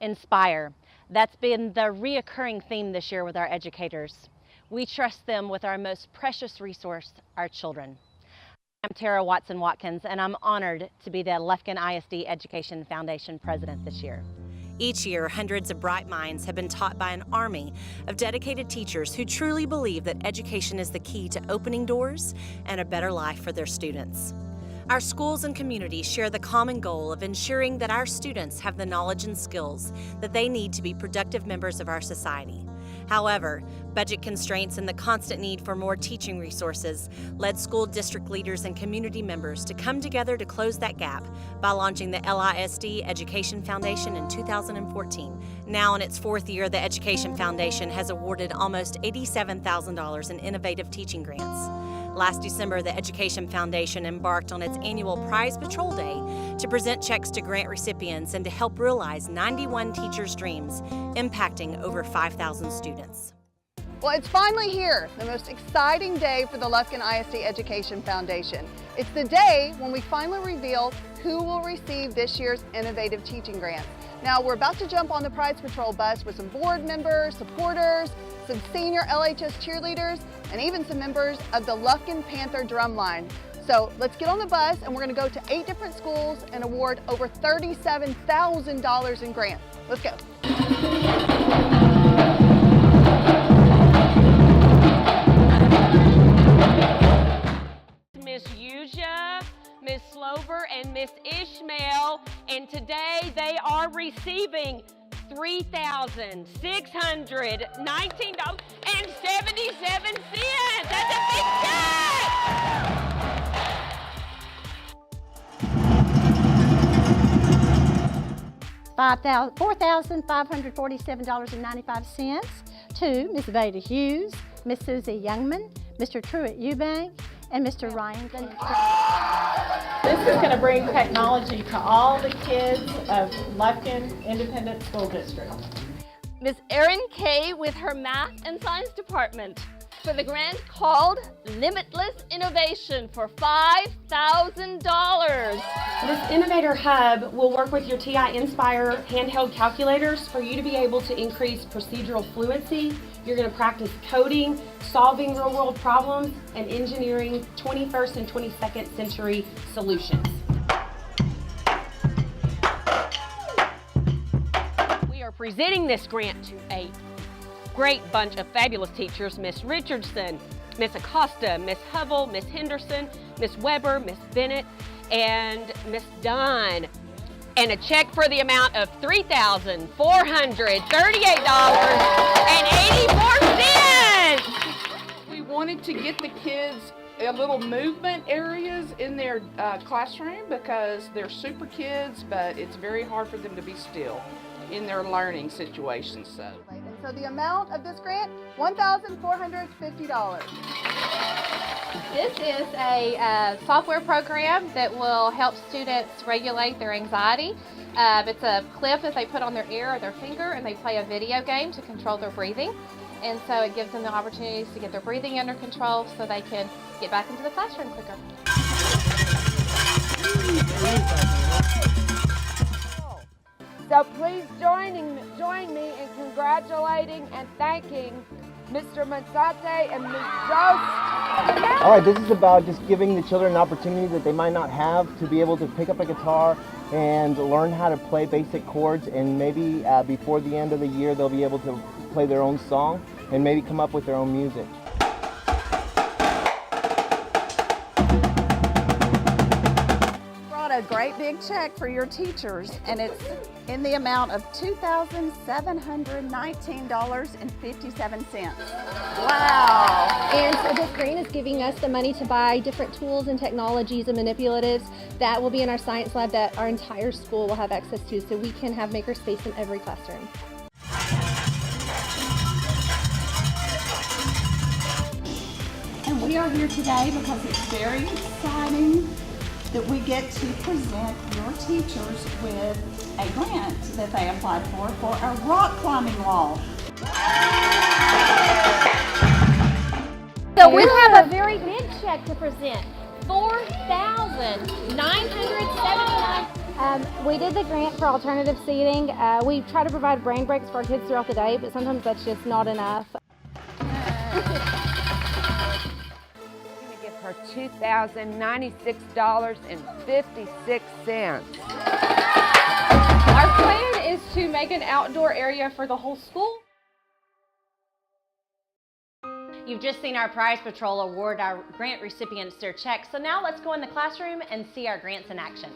Inspire. That's been the reoccurring theme this year with our educators. We trust them with our most precious resource, our children. I'm Tara Watson-Watkins, and I'm honored to be the Lufkin ISD Education Foundation President this year. Each year, hundreds of bright minds have been taught by an army of dedicated teachers who truly believe that education is the key to opening doors and a better life for their students. Our schools and communities share the common goal of ensuring that our students have the knowledge and skills that they need to be productive members of our society. However, budget constraints and the constant need for more teaching resources led school district leaders and community members to come together to close that gap by launching the LISD Education Foundation in 2014. Now in its fourth year, the Education Foundation has awarded almost $87,000 in innovative teaching grants. Last December, the Education Foundation embarked on its annual Prize Patrol Day to present checks to grant recipients and to help realize 91 teachers' dreams, impacting over 5,000 students. Well, it's finally here, the most exciting day for the Lufkin ISD Education Foundation. It's the day when we finally reveal who will receive this year's innovative teaching grants. Now, we're about to jump on the Prize Patrol bus with some board members, supporters, some senior LHS cheerleaders, and even some members of the Lufkin Panther Drumline. So let's get on the bus, and we're going to go to 8 different schools and award over $37,000 in grants. Let's go. Miss Yuja, Miss Slover, and Miss Ishmael, and today they are receiving $3,619.77. That's a big check! $4,547.95 to Ms. Veda Hughes, Ms. Susie Youngman, Mr. Truett Eubank, and Mr. Ryan. This is going to bring technology to all the kids of Lufkin Independent School District. Miss Erin Kay with her Math and Science Department for the grant called Limitless Innovation for $5,000. This Innovator Hub will work with your TI Inspire handheld calculators for you to be able to increase procedural fluency. You're going to practice coding, solving real-world problems, and engineering 21st and 22nd century solutions. We are presenting this grant to a great bunch of fabulous teachers: Miss Richardson, Miss Acosta, Miss Hovell, Miss Henderson, Miss Weber, Miss Bennett, and Miss Dunn. And a check for the amount of $3,438.84. We wanted to get the kids a little movement areas in their classroom because they're super kids, but it's very hard for them to be still in their learning situations. So the amount of this grant, $1,450. This is a software program that will help students regulate their anxiety. It's a clip that they put on their ear or their finger, and they play a video game to control their breathing. And so it gives them the opportunities to get their breathing under control so they can get back into the classroom quicker. So please join me in congratulating and thanking Mr. Mansate and Ms. Jost. All right, this is about just giving the children an opportunity that they might not have to be able to pick up a guitar and learn how to play basic chords, and maybe before the end of the year they'll be able to play their own song and maybe come up with their own music. A great big check for your teachers, and it's in the amount of $2,719.57. Wow! And so this grant is giving us the money to buy different tools and technologies and manipulatives that will be in our science lab that our entire school will have access to, so we can have makerspace in every classroom. And we are here today because it's very exciting that we get to present your teachers with a grant that they applied for a rock climbing wall. So we have a very big check to present, $4,979. We did the grant for alternative seating. We try to provide brain breaks for our kids throughout the day, but sometimes that's just not enough. I'm going to give her $2,096.56. Our plan is to make an outdoor area for the whole school. You've just seen our Prize Patrol award our grant recipients their checks, so now let's go in the classroom and see our grants in action.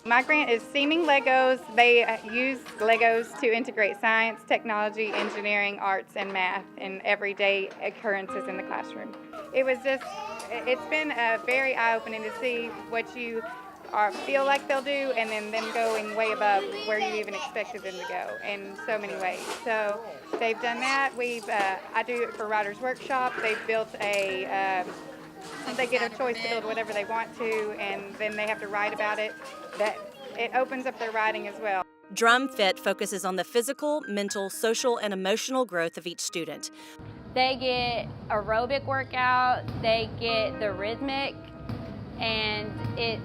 My grant is Seaming Legos. They use Legos to integrate science, technology, engineering, arts, and math in everyday occurrences in the classroom. It's been very eye-opening to see what you feel like they'll do, and then them going way above where you even expected them to go in so many ways. So they've done that. I do it for Writers Workshop. They've built they get a choice to build whatever they want to, and then they have to write about it. That it opens up their writing as well. Drum Fit focuses on the physical, mental, social, and emotional growth of each student. They get aerobic workout, they get the rhythmic, and it's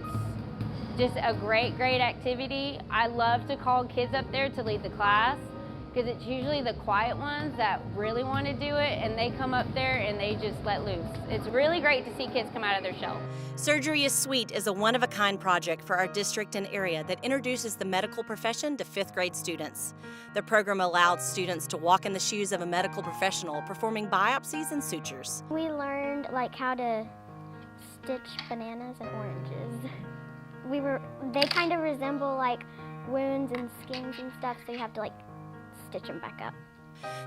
just a great activity. I love to call kids up there to lead the class, because it's usually the quiet ones that really want to do it, and they come up there and they just let loose. It's really great to see kids come out of their shell. Surgery is Sweet is a one-of-a-kind project for our district and area that introduces the medical profession to 5th grade students. The program allowed students to walk in the shoes of a medical professional performing biopsies and sutures. We learned how to stitch bananas and oranges. They kind of resemble wounds and skins and stuff, so you have to stitch them back up.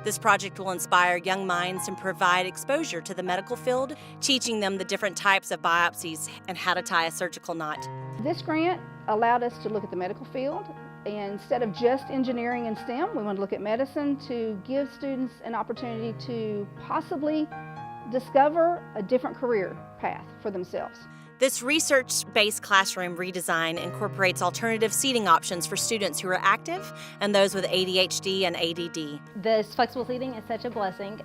This project will inspire young minds and provide exposure to the medical field, teaching them the different types of biopsies and how to tie a surgical knot. This grant allowed us to look at the medical field, and instead of just engineering and STEM, we want to look at medicine to give students an opportunity to possibly discover a different career path for themselves. This research-based classroom redesign incorporates alternative seating options for students who are active and those with ADHD and ADD. This flexible seating is such a blessing.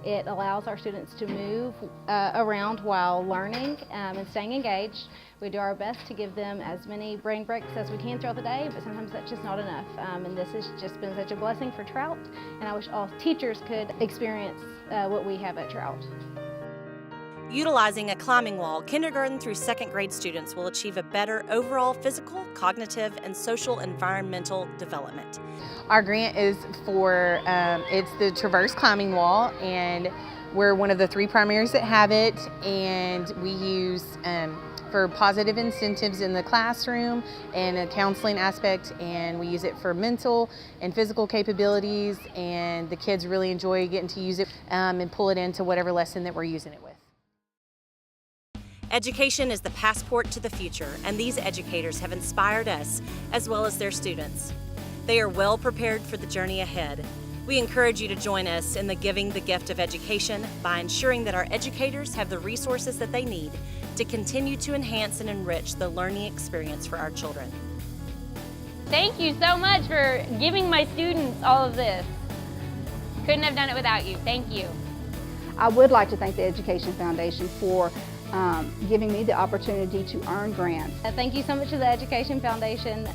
It allows our students to move around while learning and staying engaged. We do our best to give them as many brain breaks as we can throughout the day, but sometimes that's just not enough. And this has just been such a blessing for Trout, and I wish all teachers could experience what we have at Trout. Utilizing a climbing wall, kindergarten through 2nd grade students will achieve a better overall physical, cognitive, and social environmental development. Our grant is for, it's the Traverse Climbing Wall, and we're one of the 3 primaries that have it, and we use for positive incentives in the classroom and a counseling aspect, and we use it for mental and physical capabilities, and the kids really enjoy getting to use it and pull it into whatever lesson that we're using it with. Education is the passport to the future, and these educators have inspired us as well as their students. They are well prepared for the journey ahead. We encourage you to join us in the Giving the Gift of Education by ensuring that our educators have the resources that they need to continue to enhance and enrich the learning experience for our children. Thank you so much for giving my students all of this. Couldn't have done it without you. Thank you. I would like to thank the Education Foundation for giving me the opportunity to earn grants. Thank you so much to the Education Foundation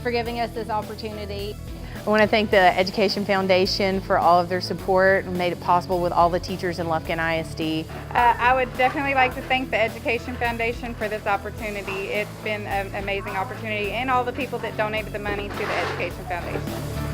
for giving us this opportunity. I want to thank the Education Foundation for all of their support and made it possible with all the teachers in Lufkin ISD. I would definitely like to thank the Education Foundation for this opportunity. It's been an amazing opportunity, and all the people that donated the money to the Education Foundation.